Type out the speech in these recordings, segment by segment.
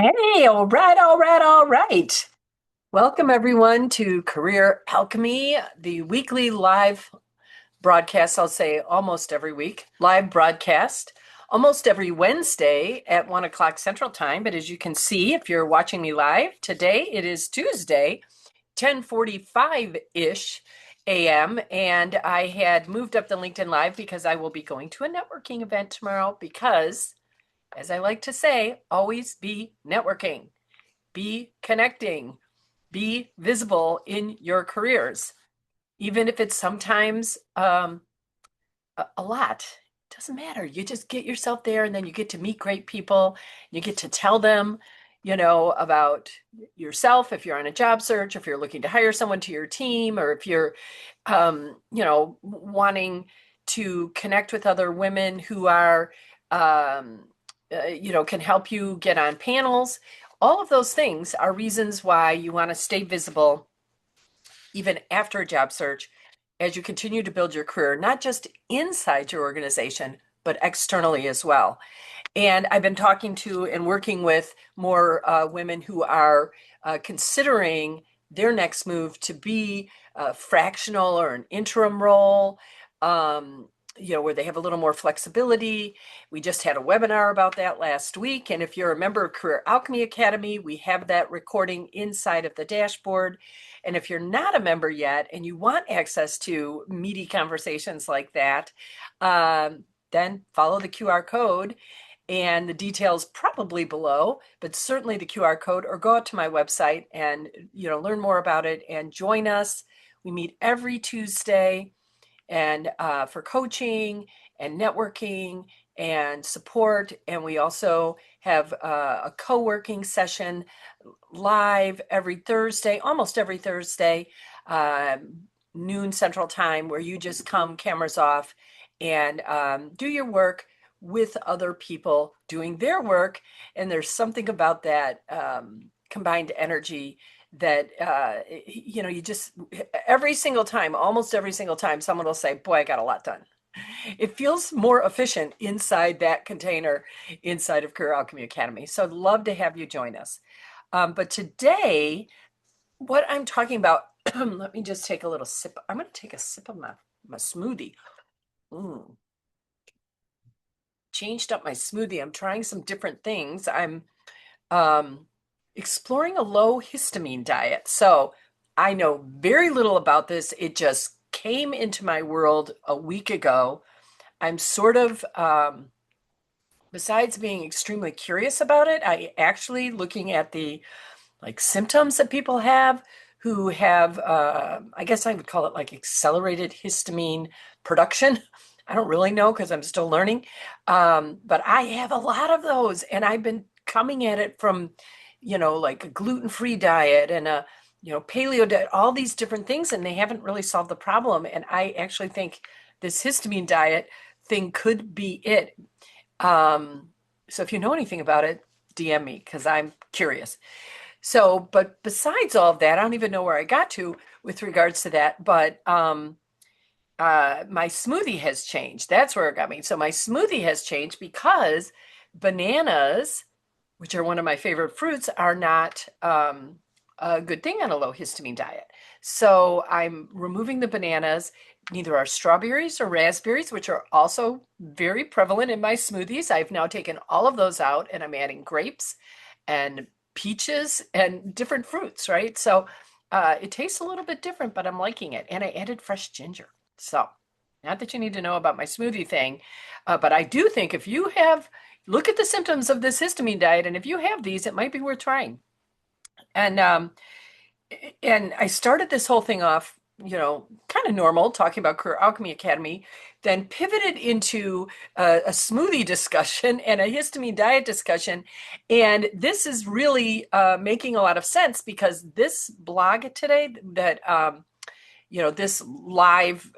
Hey, all right, all right, all right. Welcome everyone to Career Alchemy, the weekly live broadcast. I'll say almost every week, live broadcast, almost every Wednesday at 1 o'clock Central Time. But as you can see, if you're watching me live, today it is Tuesday, 10:45-ish a.m. And I had moved up the LinkedIn Live because I will be going to a networking event tomorrow because, as I like to say, always be networking. Be connecting, be visible in your careers, even if it's sometimes a lot. It doesn't matter. You just get yourself there and then you get to meet great people. You get to tell them, about yourself if you're on a job search, if you're looking to hire someone to your team, or if you're, wanting to connect with other women who are, can help you get on panels. All of those things are reasons why you want to stay visible even after a job search as you continue to build your career, not just inside your organization, but externally as well. And I've been talking to and working with more women who are considering their next move to be a fractional or an interim role, um, where they have a little more flexibility. We just had a webinar about that last week. And if you're a member of Career Alchemy Academy, we have that recording inside of the dashboard. And if you're not a member yet and you want access to meaty conversations like that, then follow the QR code and the details probably below, but certainly the QR code, or go out to my website and learn more about it and join us. We meet every Tuesday and for coaching and networking and support. And we also have a co-working session live every Thursday, almost every Thursday, uh, noon Central Time, where you just come cameras off and do your work with other people doing their work. And there's something about that combined energy that you just every single time, almost every single time, someone will say, "Boy, I got a lot done." It feels more efficient inside that container, inside of Career Alchemy Academy. So I'd love to have you join us. But today, what I'm talking about, let me just take a little sip. I'm going to take a sip of my smoothie. Mm. Changed up my smoothie. I'm trying some different things. I'm um, exploring a low histamine diet. So I know very little about this. It just came into my world a week ago. I'm sort of, besides being extremely curious about it, I actually looking at the like symptoms that people have who have, I guess I would call it like accelerated histamine production. I don't really know because I'm still learning. But I have a lot of those, and I've been coming at it from, like a gluten-free diet and a, paleo diet, all these different things, and they haven't really solved the problem. And I actually think this histamine diet thing could be it. So if you know anything about it, DM me because I'm curious. So, but besides all of that, I don't even know where I got to with regards to that, but my smoothie has changed. That's where it got me. So my smoothie has changed because bananas, which are one of my favorite fruits, are not a good thing on a low histamine diet. So I'm removing the bananas. Neither are strawberries or raspberries, which are also very prevalent in my smoothies. I've now taken all of those out and I'm adding grapes and peaches and different fruits, right? So it tastes a little bit different, but I'm liking it. And I added fresh ginger. So, not that you need to know about my smoothie thing, but I do think if you have, look at the symptoms of this histamine diet, and if you have these, it might be worth trying. And I started this whole thing off, kind of normal, talking about Career Alchemy Academy, then pivoted into a smoothie discussion and a histamine diet discussion. And this is really making a lot of sense because this blog today that this live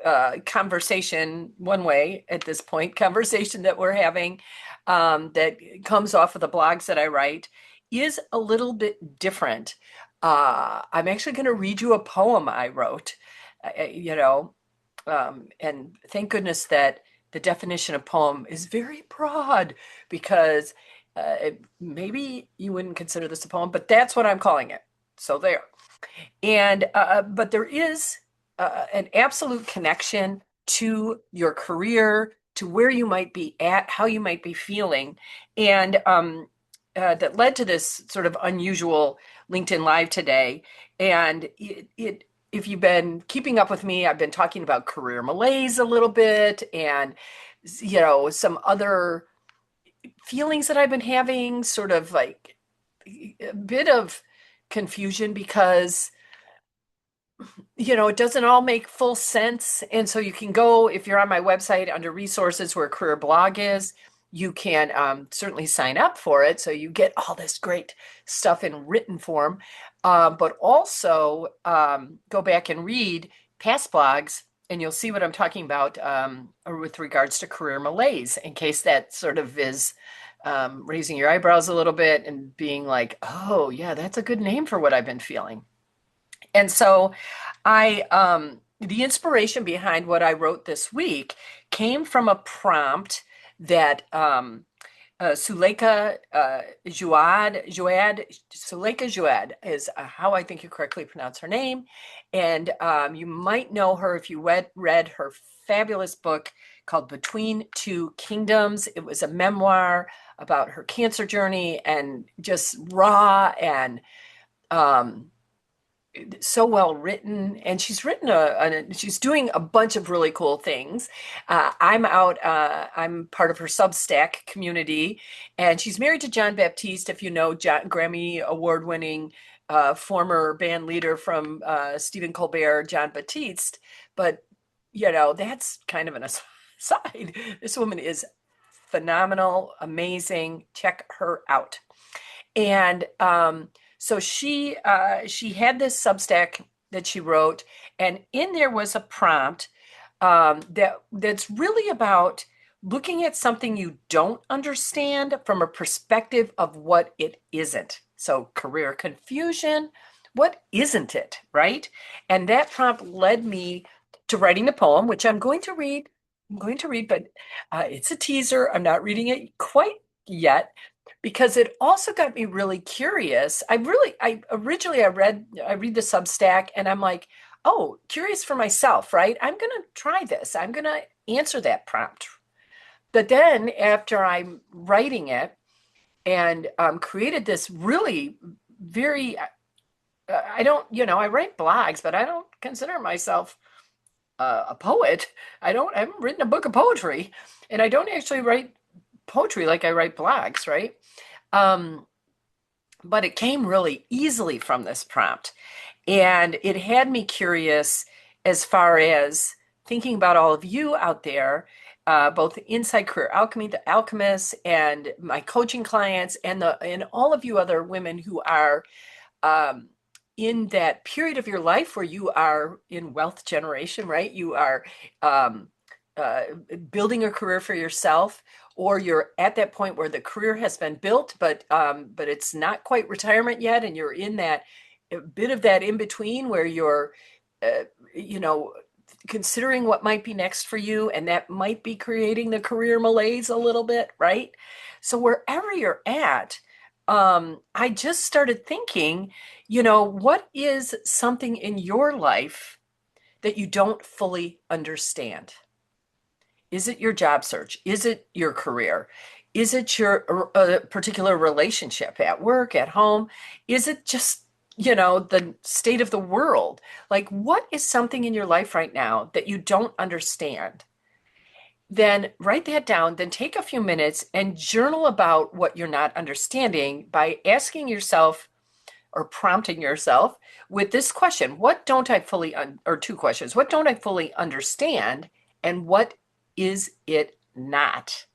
conversation, one way at this point, conversation that we're having that comes off of the blogs that I write is a little bit different. I'm actually going to read you a poem I wrote, and thank goodness that the definition of poem is very broad because Maybe you wouldn't consider this a poem, but that's what I'm calling it. So there. And but there is an absolute connection to your career, to where you might be at, how you might be feeling, and that led to this sort of unusual LinkedIn Live today. And if you've been keeping up with me, I've been talking about career malaise a little bit, and some other feelings that I've been having, sort of like a bit of confusion because it doesn't all make full sense. And so you can go, if you're on my website under resources where career blog is, you can certainly sign up for it. So you get all this great stuff in written form, but also go back and read past blogs. And you'll see what I'm talking about with regards to career malaise, in case that sort of is raising your eyebrows a little bit and being like, oh, yeah, that's a good name for what I've been feeling. And so the inspiration behind what I wrote this week came from a prompt that Suleika Suleika Jouad is how I think you correctly pronounce her name. And you might know her if you read her fabulous book called Between Two Kingdoms. It was a memoir about her cancer journey, and just raw and um, so well written. And she's written she's doing a bunch of really cool things. I'm part of her Substack community, and she's married to John Baptiste, if you know, Grammy award winning former band leader from Stephen Colbert, John Baptiste. But that's kind of an aside. This woman is phenomenal, amazing. Check her out. And so she had this Substack that she wrote, and in there was a prompt that's really about looking at something you don't understand from a perspective of what it isn't. So career confusion, what isn't it, right? And that prompt led me to writing the poem, which I'm going to read. But it's a teaser. I'm not reading it quite yet because it also got me really curious. I originally I read the Substack, and I'm like, oh, curious for myself, right? I'm going to try this. I'm going to answer that prompt. But then after I'm writing it and created this really very, I don't, I write blogs, but I don't consider myself a poet. I haven't written a book of poetry, and I don't actually write poetry like I write blogs, right? Um, but it came really easily from this prompt. And it had me curious as far as thinking about all of you out there, both Inside Career Alchemy, the alchemists, and my coaching clients, and all of you other women who are um, in that period of your life where you are in wealth generation, right? You are um, uh, building a career for yourself, or you're at that point where the career has been built, but it's not quite retirement yet, and you're in that bit of that in between where you're, uh, you know, considering what might be next for you, and that might be creating the career malaise a little bit, right? So wherever you're at, I just started thinking, what is something in your life that you don't fully understand? Is it your job search? Is it your career? Is it your particular relationship at work, at home? Is it just, the state of the world? Like, what is something in your life right now that you don't understand? Then write that down, then take a few minutes and journal about what you're not understanding by asking yourself or prompting yourself with this question: what don't I fully, or two questions, what don't I fully understand? And what is it not?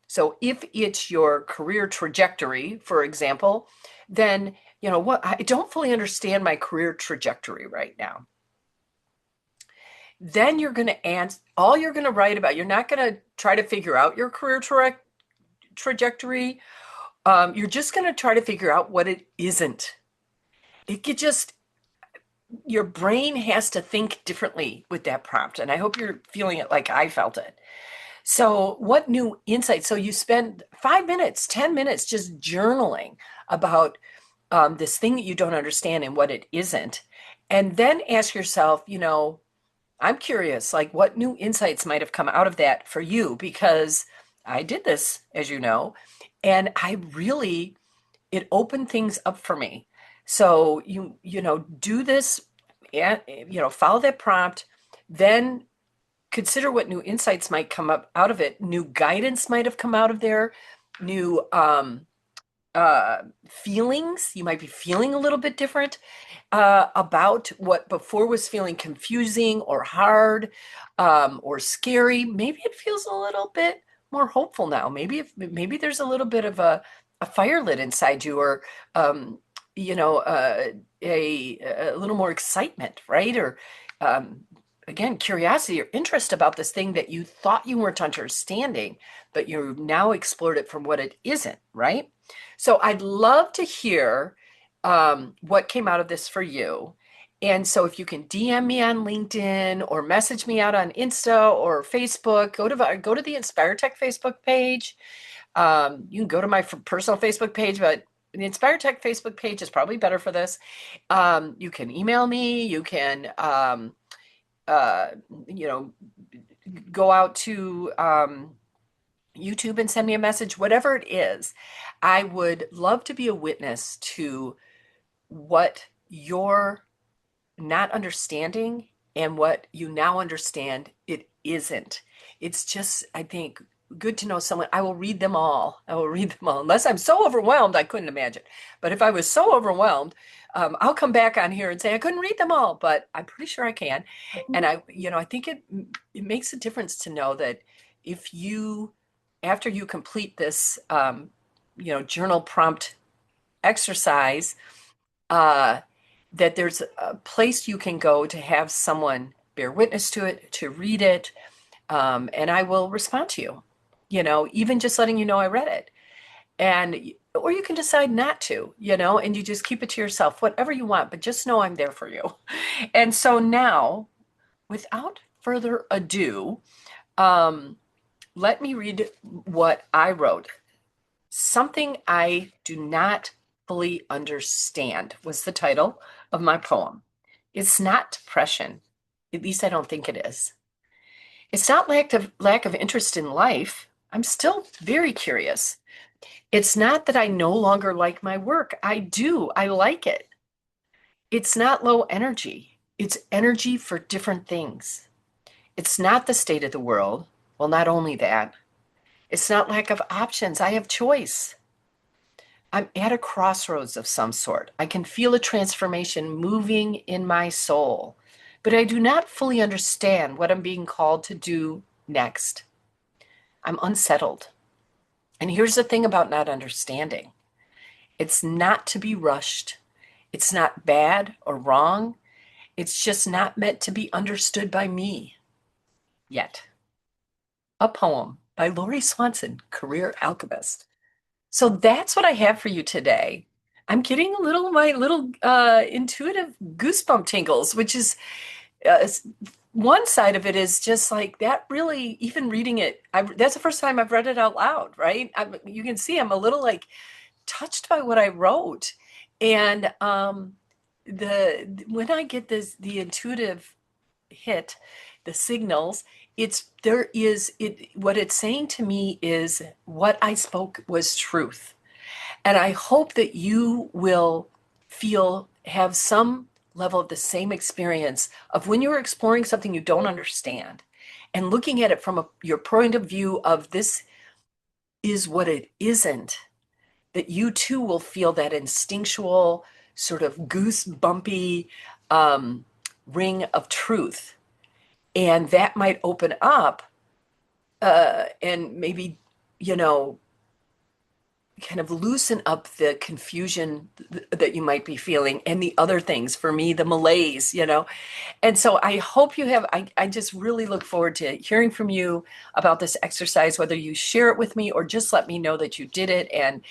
So if it's your career trajectory, for example, then, what, I don't fully understand my career trajectory right now. Then you're going to answer, all you're going to write about, you're not going to try to figure out your career trajectory. You're just going to try to figure out what it isn't. It could just, your brain has to think differently with that prompt. And I hope you're feeling it like I felt it. So, what new insights? So, you spend 5 minutes, 10 minutes just journaling about this thing that you don't understand and what it isn't. And then ask yourself, I'm curious, like what new insights might have come out of that for you? Because I did this, as you know, and it opened things up for me. So do this, and follow that prompt, then consider what new insights might come up out of it. New guidance might have come out of there, new feelings. You might be feeling a little bit different about what before was feeling confusing or hard or scary. Maybe it feels a little bit more hopeful now. Maybe there's a little bit of a fire lit inside you, or um, you know, uh, a little more excitement, right? Or um, again, curiosity or interest about this thing that you thought you weren't understanding, but you've now explored it from what it isn't, right? So I'd love to hear what came out of this for you. And so if you can DM me on LinkedIn or message me out on Insta or Facebook, go to the Inspire Tech Facebook page. You can go to my personal Facebook page, but the Inspire Tech Facebook page is probably better for this. You can email me. You can, uh, you know, go out to YouTube and send me a message, whatever it is. I would love to be a witness to what you're not understanding and what you now understand it isn't. It's just, I think, good to know someone. I will read them all. I will read them all. Unless I'm so overwhelmed, I couldn't imagine. But if I was so overwhelmed, I'll come back on here and say I couldn't read them all, but I'm pretty sure I can. And I think it makes a difference to know that if you, after you complete this, journal prompt exercise, uh, that there's a place you can go to have someone bear witness to it, to read it, and I will respond to you. Even just letting you know I read it, and or you can decide not to, and you just keep it to yourself, whatever you want. But just know I'm there for you. And so now, without further ado, um, let me read what I wrote. Something I Do Not Fully Understand was the title of my poem. It's not depression. At least I don't think it is. It's not lack of interest in life. I'm still very curious. It's not that I no longer like my work. I do. I like it. It's not low energy. It's energy for different things. It's not the state of the world. Well, not only that, it's not lack of options. I have choice. I'm at a crossroads of some sort. I can feel a transformation moving in my soul, but I do not fully understand what I'm being called to do next. I'm unsettled. And here's the thing about not understanding: it's not to be rushed, it's not bad or wrong. It's just not meant to be understood by me yet. A poem by Lori Swanson, Career Alchemist. So that's what I have for you today. I'm getting my little intuitive goosebump tingles, which is uh, one side of it is just like that. Really, even reading it, that's the first time I've read it out loud, right? You can see I'm a little like touched by what I wrote, and the when I get the intuitive hit, the signals, what it's saying to me is what I spoke was truth. And I hope that you will have some level of the same experience of when you're exploring something you don't understand and looking at it from your point of view of this is what it isn't, that you too will feel that instinctual sort of goosebumpy um, ring of truth. And that might open up and maybe, you know, kind of loosen up the confusion that you might be feeling and the other things, for me, the malaise. And so I hope I just really look forward to hearing from you about this exercise, whether you share it with me or just let me know that you did it, and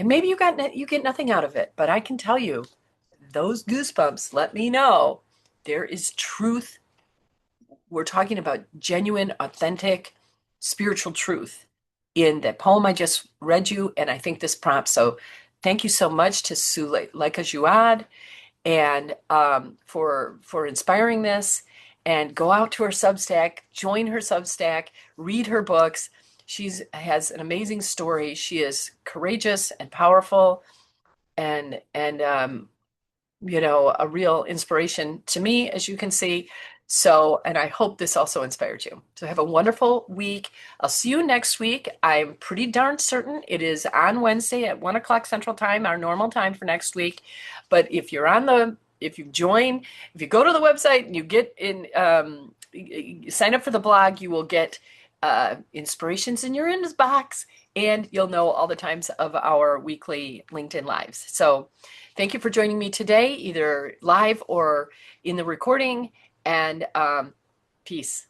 maybe you get nothing out of it, but I can tell you those goosebumps let me know there is truth we're talking about genuine, authentic spiritual truth in the poem I just read you, and I think this prompt. So thank you so much to Suleika Jouad and for inspiring this. And go out to her Substack, join her Substack, read her books. She's has an amazing story. She is courageous and powerful, and a real inspiration to me, as you can see. So, and I hope this also inspired you. So have a wonderful week. I'll see you next week. I'm pretty darn certain it is on Wednesday at 1 o'clock Central Time, our normal time for next week. But if you're if you join, if you go to the website and you get in, sign up for the blog, you will get inspirations in your inbox, and you'll know all the times of our weekly LinkedIn Lives. So thank you for joining me today, either live or in the recording, and peace.